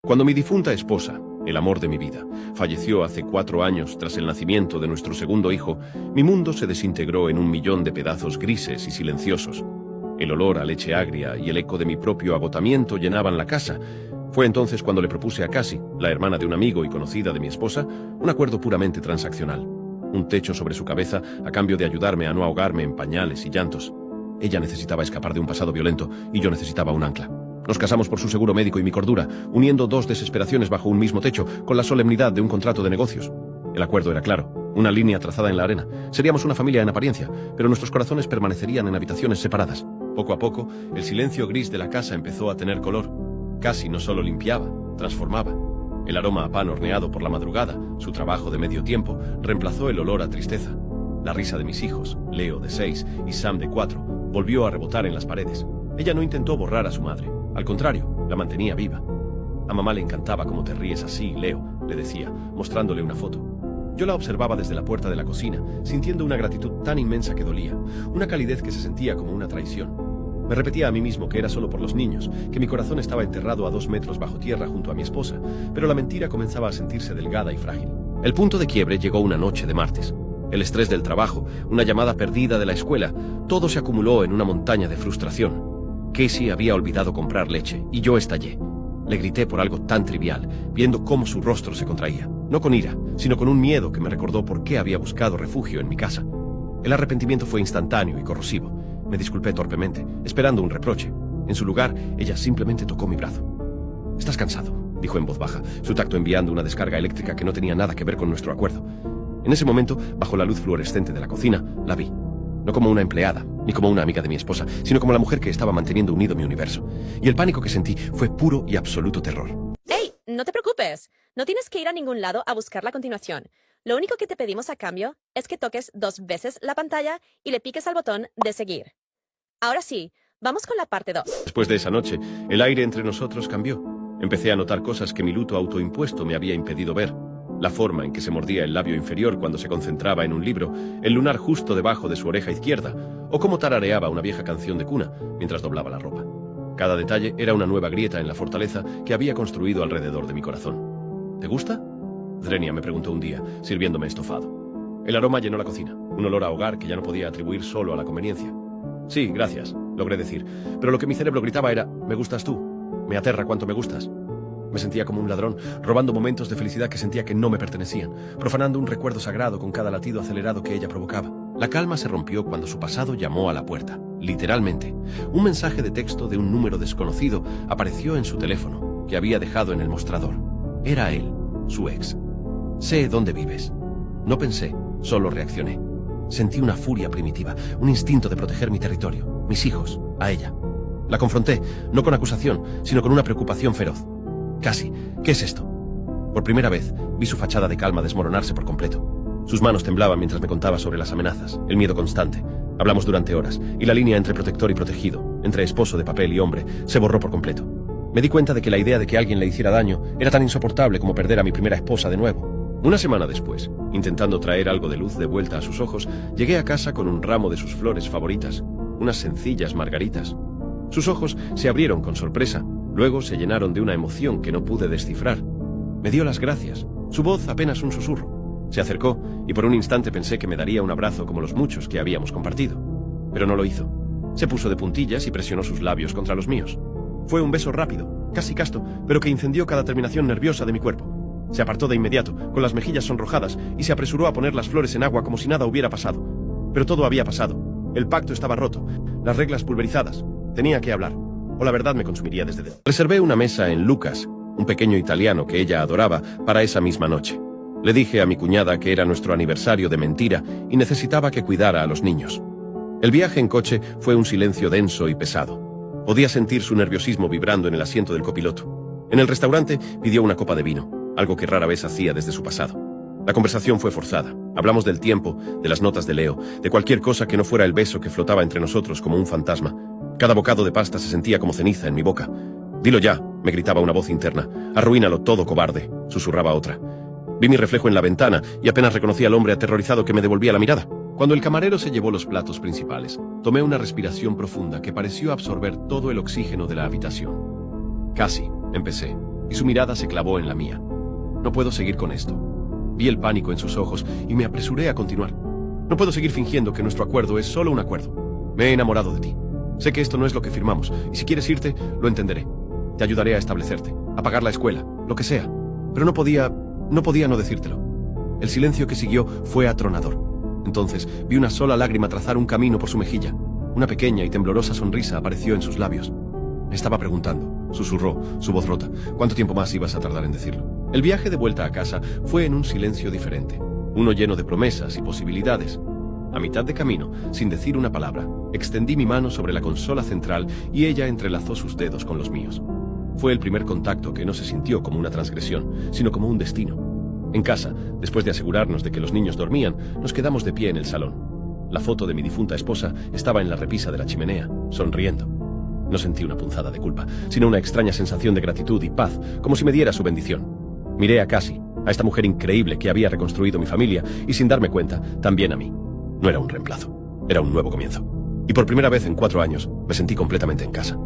Cuando mi difunta esposa, el amor de mi vida, falleció hace 4 años tras el nacimiento de nuestro segundo hijo, mi mundo se desintegró en 1.000.000 de pedazos grises y silenciosos. El olor a leche agria y el eco de mi propio agotamiento llenaban la casa. Fue entonces cuando le propuse a Cassie, la hermana de un amigo y conocida de mi esposa, un acuerdo puramente transaccional. Un techo sobre su cabeza a cambio de ayudarme a no ahogarme en pañales y llantos. Ella necesitaba escapar de un pasado violento y yo necesitaba un ancla. Nos casamos por su seguro médico y mi cordura, uniendo 2 desesperaciones bajo un mismo techo, con la solemnidad de un contrato de negocios. El acuerdo era claro, una línea trazada en la arena. Seríamos una familia en apariencia, pero nuestros corazones permanecerían en habitaciones separadas. Poco a poco, el silencio gris de la casa empezó a tener color. Cassie no solo limpiaba, transformaba. El aroma a pan horneado por la madrugada, su trabajo de medio tiempo, reemplazó el olor a tristeza. La risa de mis hijos, Leo de 6 y Sam de 4, volvió a rebotar en las paredes. Ella no intentó borrar a su madre. Al contrario, la mantenía viva. A mamá le encantaba cómo te ríes así, Leo, le decía, mostrándole una foto. Yo la observaba desde la puerta de la cocina, sintiendo una gratitud tan inmensa que dolía, una calidez que se sentía como una traición. Me repetía a mí mismo que era solo por los niños, que mi corazón estaba enterrado a 2 metros bajo tierra junto a mi esposa, pero la mentira comenzaba a sentirse delgada y frágil. El punto de quiebre llegó una noche de martes. El estrés del trabajo, una llamada perdida de la escuela, todo se acumuló en una montaña de frustración. Cassie había olvidado comprar leche, y yo estallé. Le grité por algo tan trivial, viendo cómo su rostro se contraía, no con ira, sino con un miedo que me recordó por qué había buscado refugio en mi casa. El arrepentimiento fue instantáneo y corrosivo. Me disculpé torpemente, esperando un reproche. En su lugar, ella simplemente tocó mi brazo. «Estás cansado», dijo en voz baja, su tacto enviando una descarga eléctrica que no tenía nada que ver con nuestro acuerdo. En ese momento, bajo la luz fluorescente de la cocina, la vi. No como una empleada, ni como una amiga de mi esposa, sino como la mujer que estaba manteniendo unido mi universo. Y el pánico que sentí fue puro y absoluto terror. ¡Ey! No te preocupes. No tienes que ir a ningún lado a buscarla a continuación. Lo único que te pedimos a cambio es que toques 2 veces la pantalla y le piques al botón de seguir. Ahora sí, vamos con la parte 2. Después de esa noche, el aire entre nosotros cambió. Empecé a notar cosas que mi luto autoimpuesto me había impedido ver. La forma en que se mordía el labio inferior cuando se concentraba en un libro, el lunar justo debajo de su oreja izquierda, o cómo tarareaba una vieja canción de cuna mientras doblaba la ropa. Cada detalle era una nueva grieta en la fortaleza que había construido alrededor de mi corazón. ¿Te gusta?, Drenia me preguntó un día, sirviéndome estofado. El aroma llenó la cocina, un olor a hogar que ya no podía atribuir solo a la conveniencia. «Sí, gracias», logré decir, pero lo que mi cerebro gritaba era «me gustas tú, me aterra cuánto me gustas». Me sentía como un ladrón, robando momentos de felicidad que sentía que no me pertenecían, profanando un recuerdo sagrado con cada latido acelerado que ella provocaba. La calma se rompió cuando su pasado llamó a la puerta, literalmente. Un mensaje de texto de un número desconocido apareció en su teléfono, que había dejado en el mostrador. Era él, su ex. «Sé dónde vives». No pensé, solo reaccioné. Sentí una furia primitiva, un instinto de proteger mi territorio, mis hijos, a ella. La confronté, no con acusación, sino con una preocupación feroz. «Cassie, ¿qué es esto?». Por primera vez, vi su fachada de calma desmoronarse por completo. Sus manos temblaban mientras me contaba sobre las amenazas, el miedo constante. Hablamos durante horas, y la línea entre protector y protegido, entre esposo de papel y hombre, se borró por completo. Me di cuenta de que la idea de que alguien le hiciera daño era tan insoportable como perder a mi primera esposa de nuevo. Una semana después, intentando traer algo de luz de vuelta a sus ojos, llegué a casa con un ramo de sus flores favoritas, unas sencillas margaritas. Sus ojos se abrieron con sorpresa. Luego se llenaron de una emoción que no pude descifrar. Me dio las gracias, su voz apenas un susurro. Se acercó y por un instante pensé que me daría un abrazo como los muchos que habíamos compartido. Pero no lo hizo. Se puso de puntillas y presionó sus labios contra los míos. Fue un beso rápido, casi casto, pero que incendió cada terminación nerviosa de mi cuerpo. Se apartó de inmediato, con las mejillas sonrojadas, y se apresuró a poner las flores en agua como si nada hubiera pasado. Pero todo había pasado. El pacto estaba roto, las reglas pulverizadas. Tenía que hablar. O la verdad me consumiría desde dentro. Reservé una mesa en Lucas, un pequeño italiano que ella adoraba, para esa misma noche. Le dije a mi cuñada que era nuestro aniversario de mentira y necesitaba que cuidara a los niños. El viaje en coche fue un silencio denso y pesado. Podía sentir su nerviosismo vibrando en el asiento del copiloto. En el restaurante pidió una copa de vino, algo que rara vez hacía desde su pasado. La conversación fue forzada. Hablamos del tiempo, de las notas de Leo, de cualquier cosa que no fuera el beso que flotaba entre nosotros como un fantasma. Cada bocado de pasta se sentía como ceniza en mi boca. «Dilo ya», me gritaba una voz interna. «Arruínalo todo, cobarde», susurraba otra. Vi mi reflejo en la ventana y apenas reconocí al hombre aterrorizado que me devolvía la mirada. Cuando el camarero se llevó los platos principales, tomé una respiración profunda que pareció absorber todo el oxígeno de la habitación. «Cassie», empecé, y su mirada se clavó en la mía. No puedo seguir con esto. Vi el pánico en sus ojos y me apresuré a continuar. No puedo seguir fingiendo que nuestro acuerdo es solo un acuerdo. Me he enamorado de ti. Sé que esto no es lo que firmamos, y si quieres irte, lo entenderé. Te ayudaré a establecerte, a pagar la escuela, lo que sea. Pero no podía no decírtelo. El silencio que siguió fue atronador. Entonces vi una sola lágrima trazar un camino por su mejilla. Una pequeña y temblorosa sonrisa apareció en sus labios. Me estaba preguntando, susurró, su voz rota, ¿cuánto tiempo más ibas a tardar en decirlo? El viaje de vuelta a casa fue en un silencio diferente, uno lleno de promesas y posibilidades. A mitad de camino, sin decir una palabra, extendí mi mano sobre la consola central y ella entrelazó sus dedos con los míos. Fue el primer contacto que no se sintió como una transgresión, sino como un destino. En casa, después de asegurarnos de que los niños dormían, nos quedamos de pie en el salón. La foto de mi difunta esposa estaba en la repisa de la chimenea, sonriendo. No sentí una punzada de culpa, sino una extraña sensación de gratitud y paz, como si me diera su bendición. Miré a Cassie, a esta mujer increíble que había reconstruido mi familia, y sin darme cuenta, también a mí. No era un reemplazo, era un nuevo comienzo. Y por primera vez en 4 años, me sentí completamente en casa.